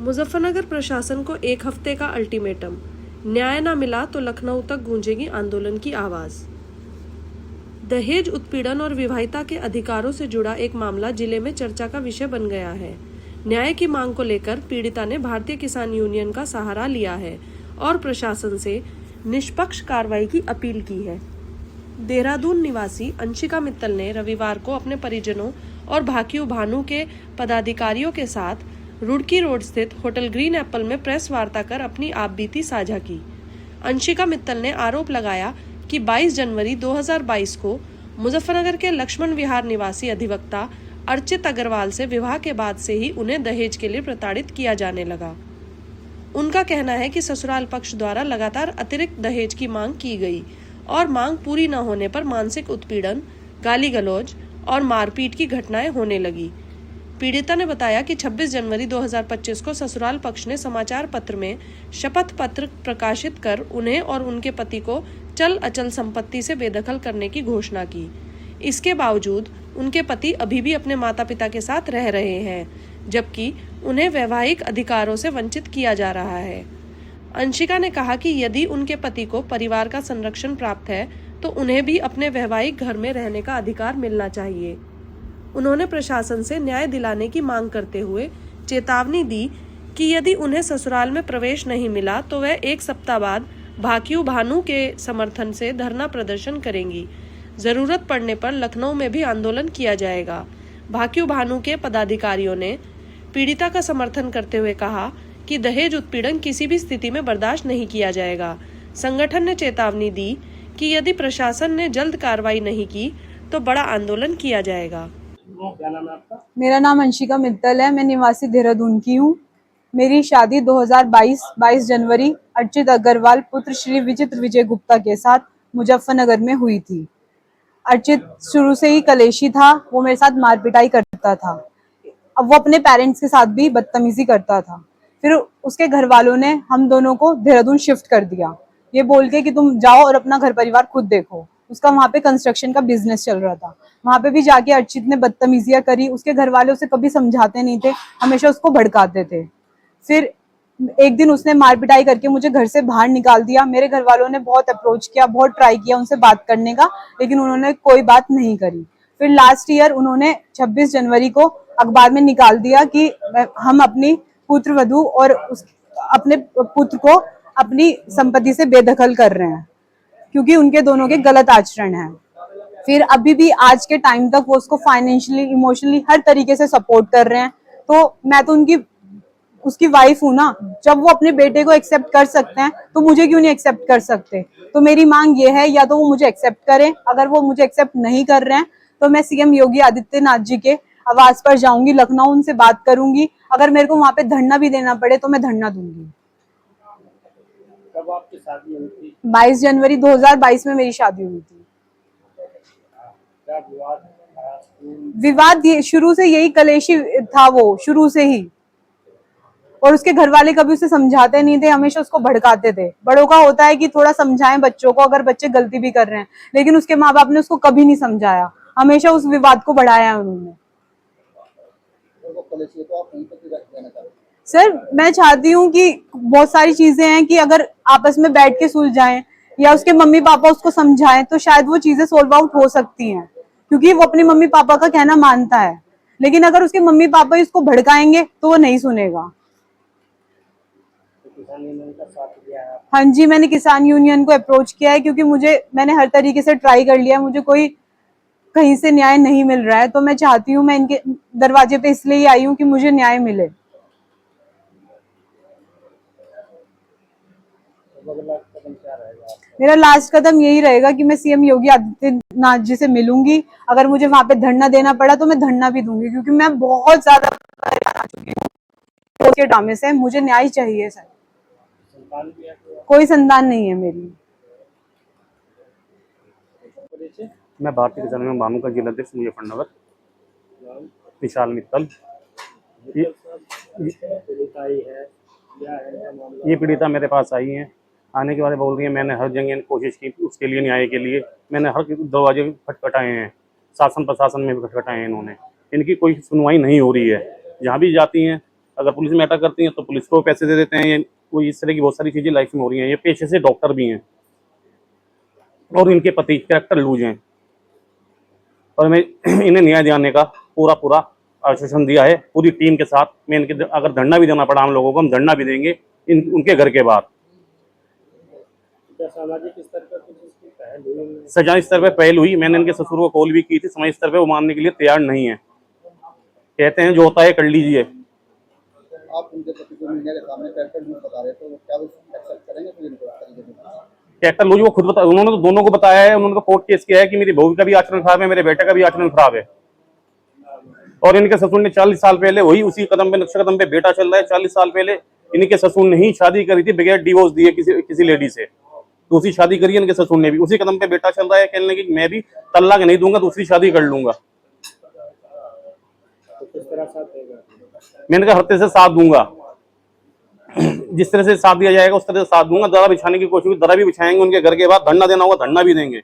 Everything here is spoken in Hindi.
मुजफ्फरनगर प्रशासन को एक हफ्ते का अल्टीमेटम, न्याय न मिला तो लखनऊ तक गूंजेगी आंदोलन की आवाज। दहेज उत्पीड़न और विवाहिता के अधिकारों से जुड़ा एक मामला जिले में चर्चा का विषय बन गया है। न्याय की मांग को लेकर पीड़िता ने भारतीय किसान यूनियन का सहारा लिया है और प्रशासन से निष्पक्ष कार्रवाई की अपील की है। देहरादून निवासी अंशिका मित्तल ने रविवार को अपने परिजनों और भाकियू भानु के पदाधिकारियों के साथ रुड़की रोड स्थित होटल ग्रीन एप्पल में प्रेस वार्ता कर अपनी आपबीती साझा की। अंशिका मित्तल ने आरोप लगाया कि 22 जनवरी 2022 को मुजफ्फरनगर के लक्ष्मण विहार निवासी अधिवक्ता अर्चित अग्रवाल से विवाह के बाद से ही उन्हें दहेज के लिए प्रताड़ित किया जाने लगा। उनका कहना है कि ससुराल पक्ष द्वारा लगातार अतिरिक्त दहेज की मांग की गई और मांग पूरी न होने पर मानसिक उत्पीड़न, गाली गलौज और मारपीट की घटनाएं होने लगी। पीड़िता ने बताया कि 26 जनवरी 2025 को ससुराल पक्ष ने समाचार पत्र में शपथ पत्र प्रकाशित कर उन्हें और उनके पति को चल अचल संपत्ति से बेदखल करने की घोषणा की। इसके बावजूद उनके पति अभी भी अपने माता पिता के साथ रह रहे हैं, जबकि उन्हें वैवाहिक अधिकारों से वंचित किया जा रहा है। अंशिका ने कहा कि यदि उनके पति को परिवार का संरक्षण प्राप्त है तो उन्हें भी अपने वैवाहिक घर में रहने का अधिकार मिलना चाहिए। उन्होंने प्रशासन से न्याय दिलाने की मांग करते हुए चेतावनी दी कि यदि उन्हें ससुराल में प्रवेश नहीं मिला तो वह 1 सप्ताह बाद भाकियू भानु के समर्थन से धरना प्रदर्शन करेंगी। जरूरत पड़ने पर लखनऊ में भी आंदोलन किया जाएगा। भाकियू भानु के पदाधिकारियों ने पीड़िता का समर्थन करते हुए कहा कि दहेज उत्पीड़न किसी भी स्थिति में बर्दाश्त नहीं किया जाएगा। संगठन ने चेतावनी दी कि यदि प्रशासन ने जल्द कार्रवाई नहीं की तो बड़ा आंदोलन किया जाएगा। क्या नाम है आपका? मेरा नाम अंशिका मित्तल है। मैं निवासी देहरादून की हूँ। मेरी शादी 22 जनवरी अर्चित अग्रवाल पुत्र श्री विचित्र विजय गुप्ता के साथ मुजफ्फरनगर में हुई थी। अर्चित शुरू से ही कलेशी था, वो मेरे साथ मारपिटाई करता था। अब वो अपने पेरेंट्स के साथ भी बदतमीजी करता था। फिर उसके घर वालों ने हम दोनों को देहरादून शिफ्ट कर दिया, ये बोल के कि तुम जाओ और अपना घर परिवार खुद देखो। उसका वहाँ पे कंस्ट्रक्शन का बिजनेस चल रहा था। वहाँ पे भी जाके अर्चित ने बदतमीजियां करी। उसके घर वाले उसे कभी समझाते नहीं थे, हमेशा उसको भड़काते थे। फिर एक दिन उसने मार पिटाई करके मुझे घर से बाहर निकाल दिया। मेरे घर वालों ने बहुत अप्रोच किया, बहुत ट्राई किया उनसे बात करने का, लेकिन उन्होंने कोई बात नहीं करी। फिर लास्ट ईयर उन्होंने 26 जनवरी को अखबार में निकाल दिया कि हम अपनी पुत्र वधू और अपने पुत्र को अपनी संपत्ति से बेदखल कर रहे हैं क्योंकि उनके दोनों के गलत आचरण हैं। फिर अभी भी आज के टाइम तक वो उसको फाइनेंशियली, इमोशनली हर तरीके से सपोर्ट कर रहे हैं। तो मैं तो उसकी वाइफ हूँ ना। जब वो अपने बेटे को एक्सेप्ट कर सकते हैं तो मुझे क्यों नहीं एक्सेप्ट कर सकते? तो मेरी मांग ये है, या तो वो मुझे एक्सेप्ट करें। अगर वो मुझे एक्सेप्ट नहीं कर रहे हैं तो मैं सीएम योगी आदित्यनाथ जी के आवास पर जाऊंगी, लखनऊ, उनसे बात करूंगी। अगर मेरे को वहां पे धरना भी देना पड़े तो मैं धरना दूंगी। कब आपकी शादी हुई थी? 22 जनवरी 2022 में मेरी शादी हुई थी। क्या विवाद शुरू से यही कलेशी था, वो शुरू से ही। और उसके घर वाले कभी उसे समझाते नहीं थे, हमेशा उसको भड़काते थे। बड़ों का होता है कि थोड़ा समझाएं बच्चों को अगर बच्चे गलती भी कर रहे हैं, लेकिन उसके माँ बाप ने उसको कभी नहीं समझाया, हमेशा उस विवाद को बढ़ाया उन्होंने। सर, मैं चाहती हूँ कि बहुत सारी चीजें हैं कि अगर आपस में बैठ के सुलझाएं या उसके मम्मी पापा उसको समझाएं तो शायद वो चीजें सोल्व आउट हो सकती हैं, क्योंकि वो अपने मम्मी पापा का कहना मानता है। लेकिन अगर उसके मम्मी पापा ही उसको भड़काएंगे तो वो नहीं सुनेगा। किसान यूनियन का साथ दिया है? हाँ जी, मैंने किसान यूनियन को अप्रोच किया है क्योंकि मैंने हर तरीके से ट्राई कर लिया, मुझे कोई कहीं से न्याय नहीं मिल रहा है। तो मैं चाहती हूँ, मैं इनके दरवाजे पे इसलिए ही आई हूँ कि मुझे न्याय मिले। मेरा लास्ट कदम यही रहेगा कि मैं सीएम योगी आदित्यनाथ जी से मिलूंगी। अगर मुझे वहां पे धरना देना पड़ा तो मैं धरना भी दूंगी, क्योंकि मैं बहुत ज्यादा परेशान हो चुकी हूँ के ड्रामे से। मुझे न्याय चाहिए सर। कोई संतान नहीं है मेरी। मैं भारतीय किसान यूनियन भानु का जिला अध्यक्ष मुजफ्फरनगर, विशाल मित्तल। ये पीड़िता मेरे पास आई है। आने के बाद बोल रही है मैंने हर जगह कोशिश की उसके लिए, न्याय के लिए। मैंने हर दरवाजे खटखटाए हैं, शासन प्रशासन में भी खटखटाए हैं इन्होंने। इनकी कोई सुनवाई नहीं हो रही है। जहाँ भी जाती हैं अगर पुलिस में अटैक करती हैं तो पुलिस को पैसे दे देते हैं। ये कोई इस तरह की बहुत सारी चीज़ें लाइफ में हो रही हैं। ये पेशे से डॉक्टर भी हैं और इनके पति कैरेक्टर लूज हैं, और मैं इन्हें न्याय दिलाने का पूरा आश्वासन दिया है पूरी टीम के साथ। मैं इनके अगर धरना भी देना पड़ा हम लोगों को, हम धरना भी देंगे उनके घर के बाहर। क्या सामाजिक स्तर पर कुछ इसकी पहल हुई है? सरकारी स्तर पर पहल हुई। मैंने इनके ससुर को कॉल भी की थी, समाज स्तर पर वो मानने के लिए तैयार नहीं है। कहते हैं जो होता है कर लीजिए। आप उनके पति को मीडिया के सामने कैरेक्टर लूज बता रहे, तो क्या वो एक्सेप्ट करेंगे फिर इनको इस तरीके से? कैरेक्टर लूज वो खुद बता, उन्होंने तो दोनों को बताया है। उन्होंने कोर्ट केस किया है कि मेरी बहू का भी आचरण खराब है, मेरे बेटे का भी आचरण खराब है। और इनके ससुर ने 40 साल पहले वही उसी कदम पे, नक्शे कदम पे बेटा चल रहा है। 40 साल पहले इनके ससुर ने ही शादी करी थी बगैर डिवोर्स दिए किसी लेडी से। दूसरी शादी करी है इनके ससुर ने भी, उसी कदम पे बेटा चल रहा है। कहने की मैं भी तलाक नहीं दूंगा, दूसरी शादी कर लूंगा। तो किस तरह साथ देगा? मैंने कहा हफ्ते से साथ दूंगा, जिस तरह से साथ दिया जाएगा उस तरह से साथ दूंगा। दरा बिछाने की कोशिश, दरा भी बिछाएंगे उनके घर के बाद। धरना देना होगा धरना भी देंगे।